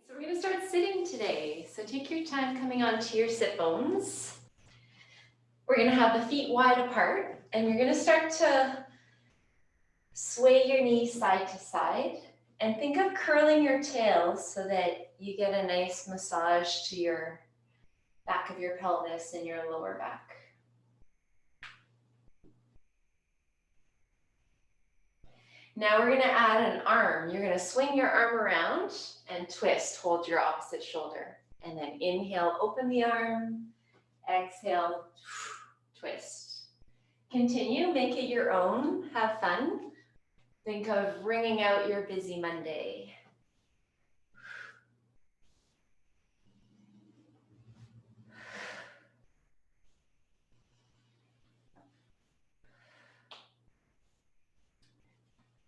So we're going to start sitting today. So take your time coming onto your sit bones. We're going to have the feet wide apart, and you're going to start to sway your knees side to side. And think of curling your tail so that you get a nice massage to your back of your pelvis and your lower back. Now we're going to add an arm. You're going to swing your arm around and twist. Hold your opposite shoulder. And then inhale, open the arm. Exhale, twist. Continue, make it your own. Have fun. Think of ringing out your busy Monday.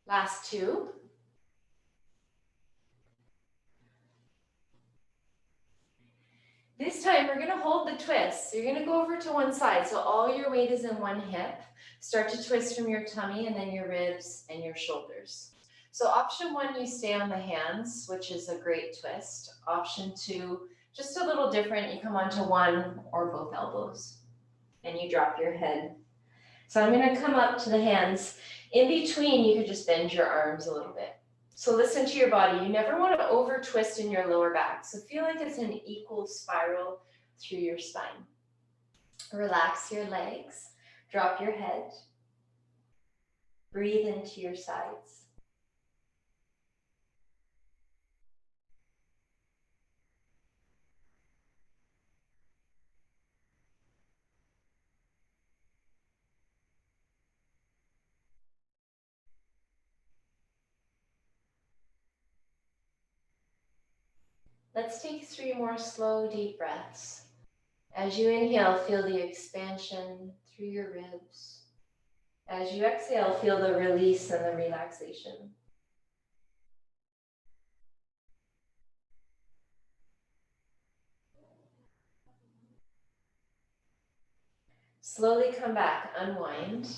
Last two. This time we're going to hold the twist. So you're going to go over to one side. So all your weight is in one hip. Start to twist from your tummy and then your ribs and your shoulders. So option one, you stay on the hands, which is a great twist. Option two, just a little different. You come onto one or both elbows and you drop your head. So I'm going to come up to the hands. In between, you could just bend your arms a little bit. So listen to your body. You never want to over twist in your lower back. So feel like it's an equal spiral through your spine. Relax your legs. Drop your head. Breathe into your sides. Let's take 3 more slow, deep breaths. As you inhale, feel the expansion through your ribs. As you exhale, feel the release and the relaxation. Slowly come back, unwind.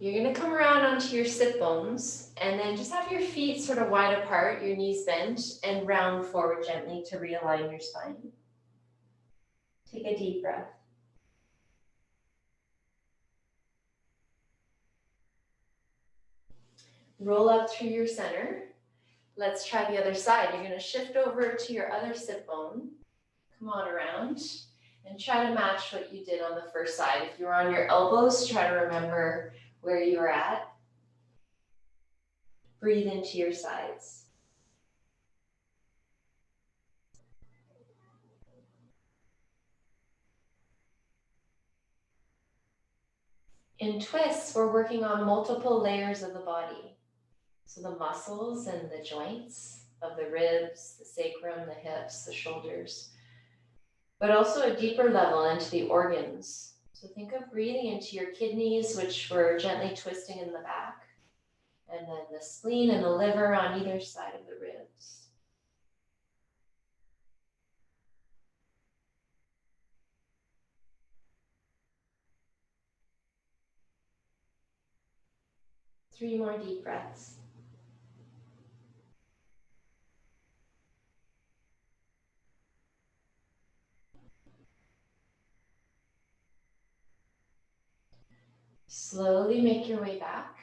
You're going to come around onto your sit bones and then just have your feet sort of wide apart, your knees bent, and round forward gently to realign your spine. Take a deep breath. Roll up through your center. Let's try the other side. You're going to shift over to your other sit bone. Come on around and try to match what you did on the first side. If you were on your elbows, try to remember where you were at. Breathe into your sides. In twists, we're working on multiple layers of the body. So the muscles and the joints of the ribs, the sacrum, the hips, the shoulders, but also a deeper level into the organs. So think of breathing into your kidneys, which we're gently twisting in the back, and then the spleen and the liver on either side of the ribs. Three more deep breaths. Slowly make your way back.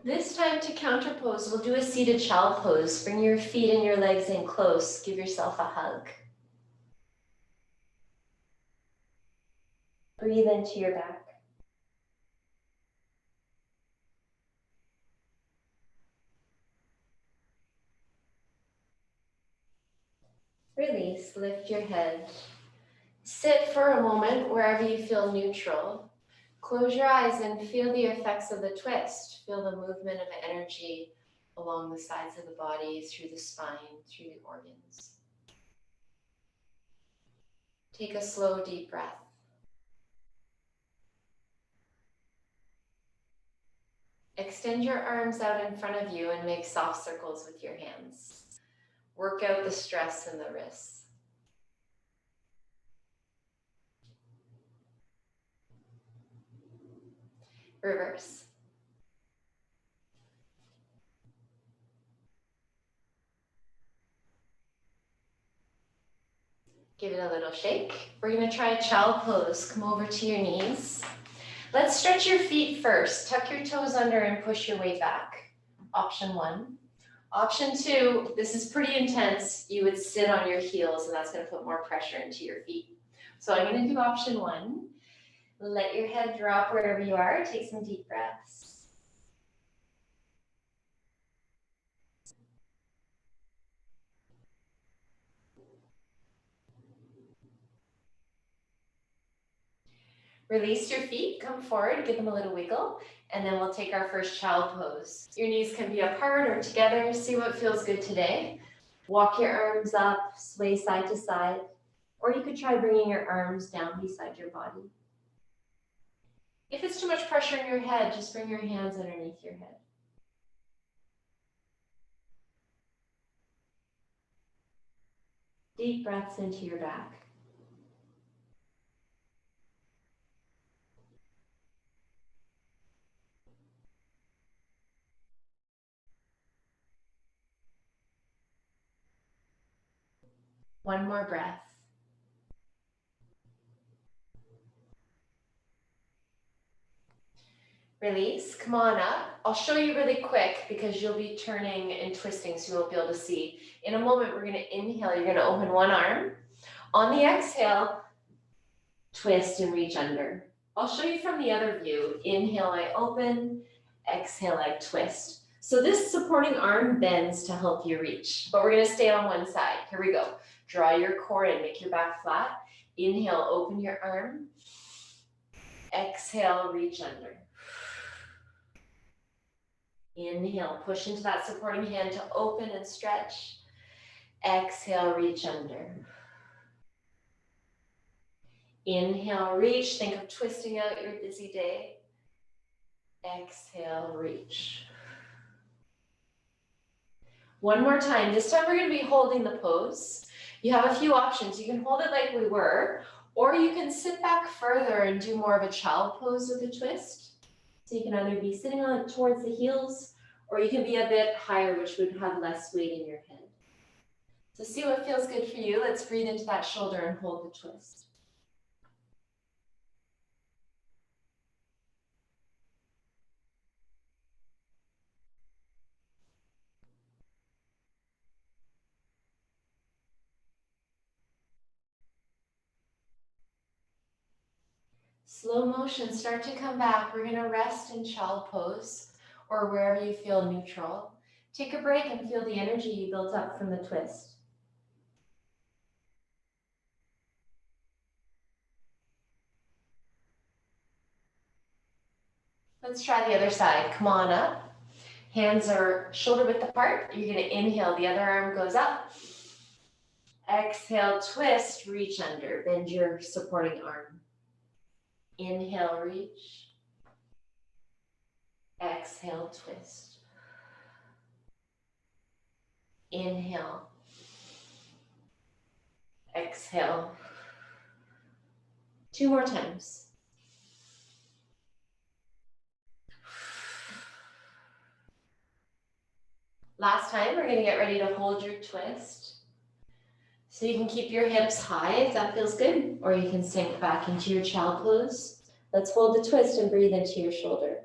This time to counter pose, we'll do a seated child pose. Bring your feet and your legs in close. Give yourself a hug. Breathe into your back. Release, lift your head. Sit for a moment wherever you feel neutral. Close your eyes and feel the effects of the twist. Feel the movement of energy along the sides of the body, through the spine, through the organs. Take a slow, deep breath. Extend your arms out in front of you and make soft circles with your hands. Work out the stress in the wrists. Reverse. Give it a little shake. We're gonna try a child pose. Come over to your knees. Let's stretch your feet first. Tuck your toes under and push your way back. Option 1. Option 2, this is pretty intense. You would sit on your heels and that's gonna put more pressure into your feet. So I'm gonna do option 1. Let your head drop wherever you are. Take some deep breaths. Release your feet, come forward, give them a little wiggle, and then we'll take our first child pose. Your knees can be apart or together. See what feels good today. Walk your arms up, sway side to side, or you could try bringing your arms down beside your body. If it's too much pressure in your head, just bring your hands underneath your head. Deep breaths into your back. One more breath. Release, come on up. I'll show you really quick because you'll be turning and twisting so you won't be able to see. In a moment, we're gonna inhale, you're gonna open one arm. On the exhale, twist and reach under. I'll show you from the other view. Inhale, I open, exhale, I twist. So this supporting arm bends to help you reach, but we're gonna stay on one side. Here we go. Draw your core in, make your back flat. Inhale, open your arm. Exhale, reach under. Inhale, push into that supporting hand to open and stretch. Exhale, reach under. Inhale, reach. Think of twisting out your busy day. Exhale, reach. One more time. This time we're going to be holding the pose. You have a few options. You can hold it like we were, or you can sit back further and do more of a child pose with a twist. So you can either be sitting on towards the heels, or you can be a bit higher, which would have less weight in your head. So see what feels good for you. Let's breathe into that shoulder and hold the twist. Slow motion, start to come back. We're gonna rest in child pose or wherever you feel neutral. Take a break and feel the energy you built up from the twist. Let's try the other side. Come on up. Hands are shoulder width apart. You're gonna inhale, the other arm goes up. Exhale, twist, reach under, bend your supporting arm. Inhale, reach. Exhale, twist. Inhale. Exhale. 2 more times. Last time, we're going to get ready to hold your twist. So you can keep your hips high if that feels good, or you can sink back into your child pose. Let's hold the twist and breathe into your shoulder.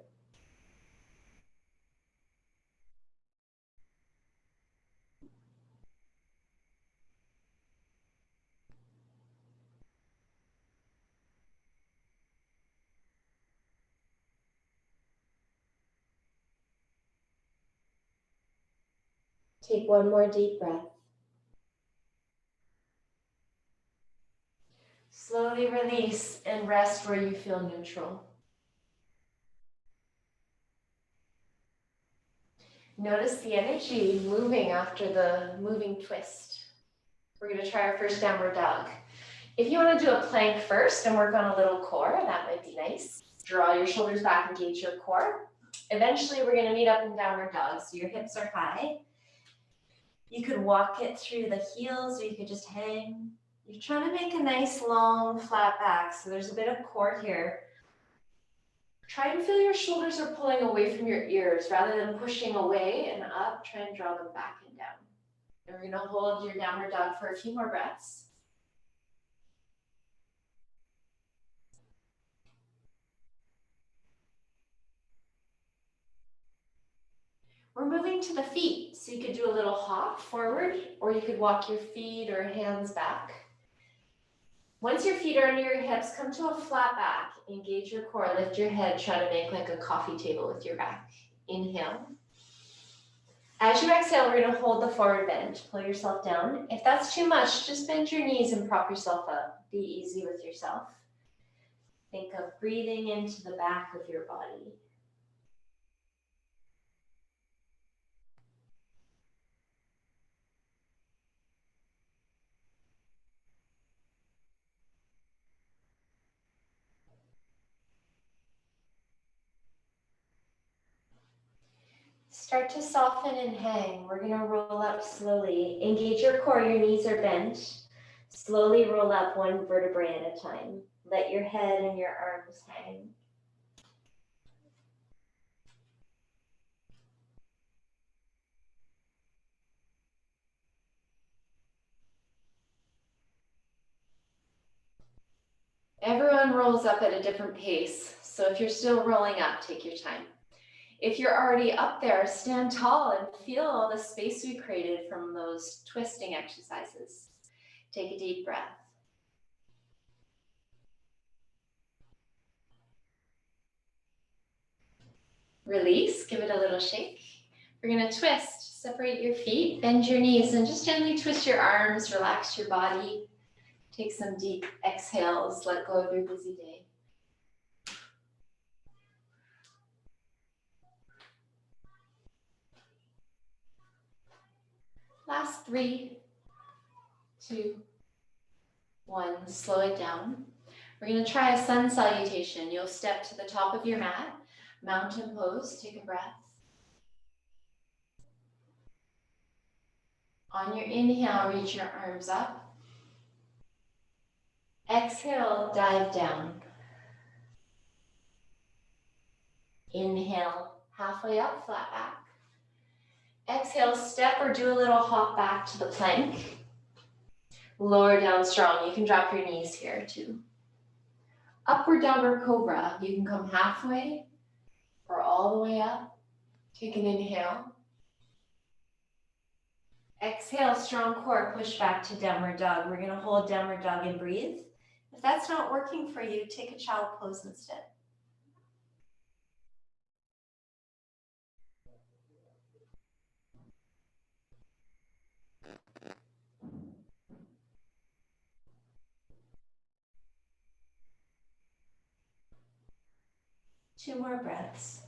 Take one more deep breath. Slowly release and rest where you feel neutral. Notice the energy moving after the moving twist. We're going to try our first downward dog. If you want to do a plank first and work on a little core, that might be nice. Draw your shoulders back, engage your core. Eventually, we're going to meet up in downward dog, so your hips are high. You could walk it through the heels, or you could just hang. You're trying to make a nice, long, flat back, so there's a bit of core here. Try and feel your shoulders are pulling away from your ears rather than pushing away and up. Try and draw them back and down. And we're going to hold your downward dog for a few more breaths. We're moving to the feet, so you could do a little hop forward, or you could walk your feet or hands back. Once your feet are under your hips, come to a flat back. Engage your core, lift your head, try to make like a coffee table with your back. Inhale. As you exhale, we're gonna hold the forward bend. Pull yourself down. If that's too much, just bend your knees and prop yourself up. Be easy with yourself. Think of breathing into the back of your body. Start to soften and hang. We're gonna roll up slowly. Engage your core, your knees are bent. Slowly roll up one vertebrae at a time. Let your head and your arms hang. Everyone rolls up at a different pace, so if you're still rolling up, take your time. If you're already up there, stand tall and feel all the space we created from those twisting exercises. Take a deep breath. Release, give it a little shake. We're gonna twist, separate your feet, bend your knees, and just gently twist your arms, relax your body. Take some deep exhales, let go of your busy day. Last 3, 2, 1, slow it down. We're gonna try a sun salutation. You'll step to the top of your mat, mountain pose, take a breath. On your inhale, reach your arms up. Exhale, dive down. Inhale, halfway up, flat back. Exhale, step or do a little hop back to the plank. Lower down strong. You can drop your knees here too. Upward downward cobra. You can come halfway or all the way up. Take an inhale. Exhale, strong core, push back to downward dog. We're gonna hold downward dog and breathe. If that's not working for you, take a child pose instead. Two more breaths.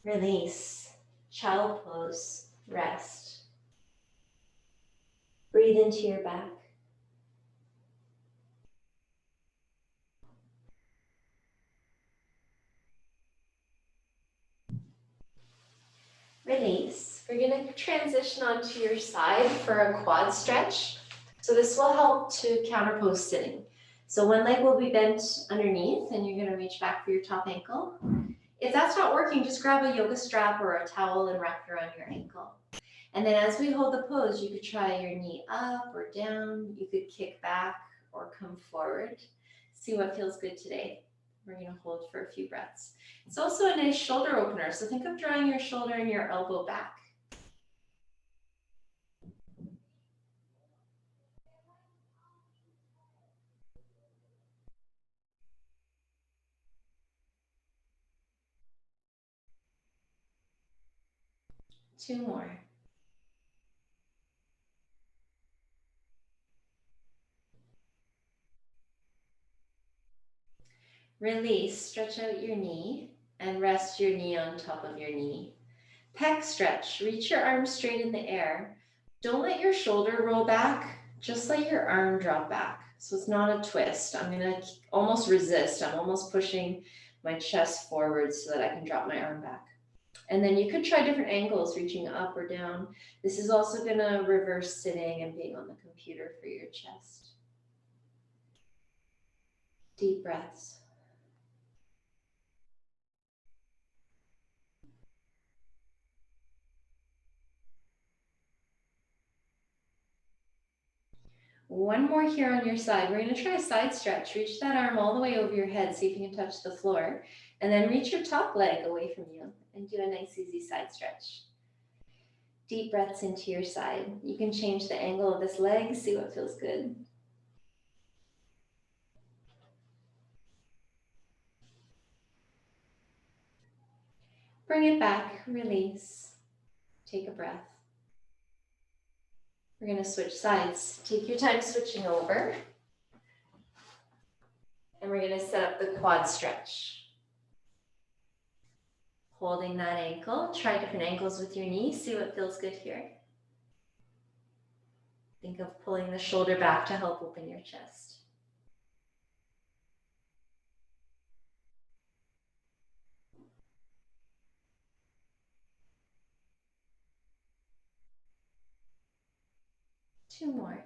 Release, child pose, rest. Breathe into your back. Release. We're gonna transition onto your side for a quad stretch. So this will help to counterpose sitting. So one leg will be bent underneath and you're gonna reach back for your top ankle. If that's not working, just grab a yoga strap or a towel and wrap it around your ankle. And then as we hold the pose, you could try your knee up or down. You could kick back or come forward. See what feels good today. We're gonna hold for a few breaths. It's also a nice shoulder opener. So think of drawing your shoulder and your elbow back. Two more. Release, stretch out your knee and rest your knee on top of your knee. Pec stretch, reach your arms straight in the air. Don't let your shoulder roll back, just let your arm drop back. So it's not a twist. I'm gonna almost resist. I'm almost pushing my chest forward so that I can drop my arm back. And then you could try different angles, reaching up or down. This is also gonna reverse sitting and being on the computer for your chest. Deep breaths. One more here on your side. We're gonna try a side stretch. Reach that arm all the way over your head, see if you can touch the floor, and then reach your top leg away from you and do a nice easy side stretch. Deep breaths into your side. You can change the angle of this leg, see what feels good. Bring it back, release. Take a breath. We're gonna switch sides. Take your time switching over. And we're gonna set up the quad stretch. Holding that ankle, try different ankles with your knees, see what feels good here. Think of pulling the shoulder back to help open your chest. Two more.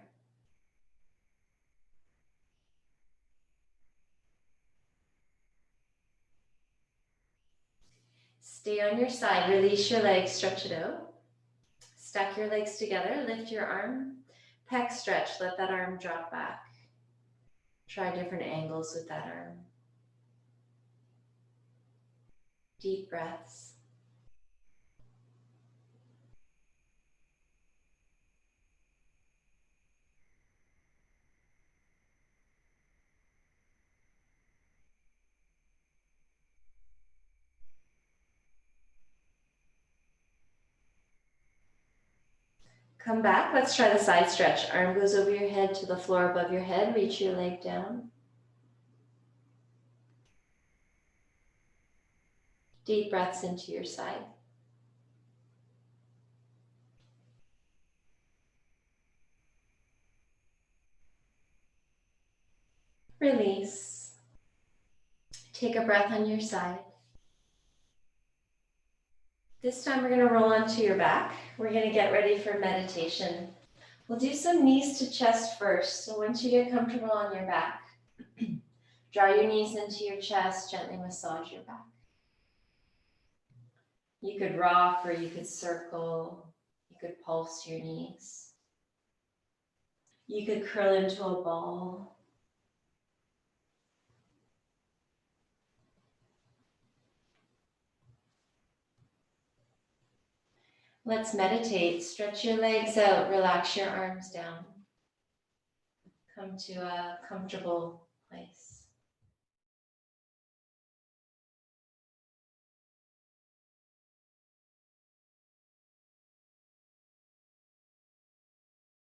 Stay on your side, release your legs, stretch it out. Stack your legs together, lift your arm, pec stretch, let that arm drop back. Try different angles with that arm. Deep breaths. Come back, let's try the side stretch. Arm goes over your head to the floor above your head, reach your leg down. Deep breaths into your side. Release. Take a breath on your side. This time we're going to roll onto your back. We're going to get ready for meditation. We'll do some knees to chest first. So once you get comfortable on your back, draw your knees into your chest, gently massage your back. You could rock or you could circle. You could pulse your knees. You could curl into a ball. Let's meditate. Stretch your legs out, relax your arms down. Come to a comfortable place.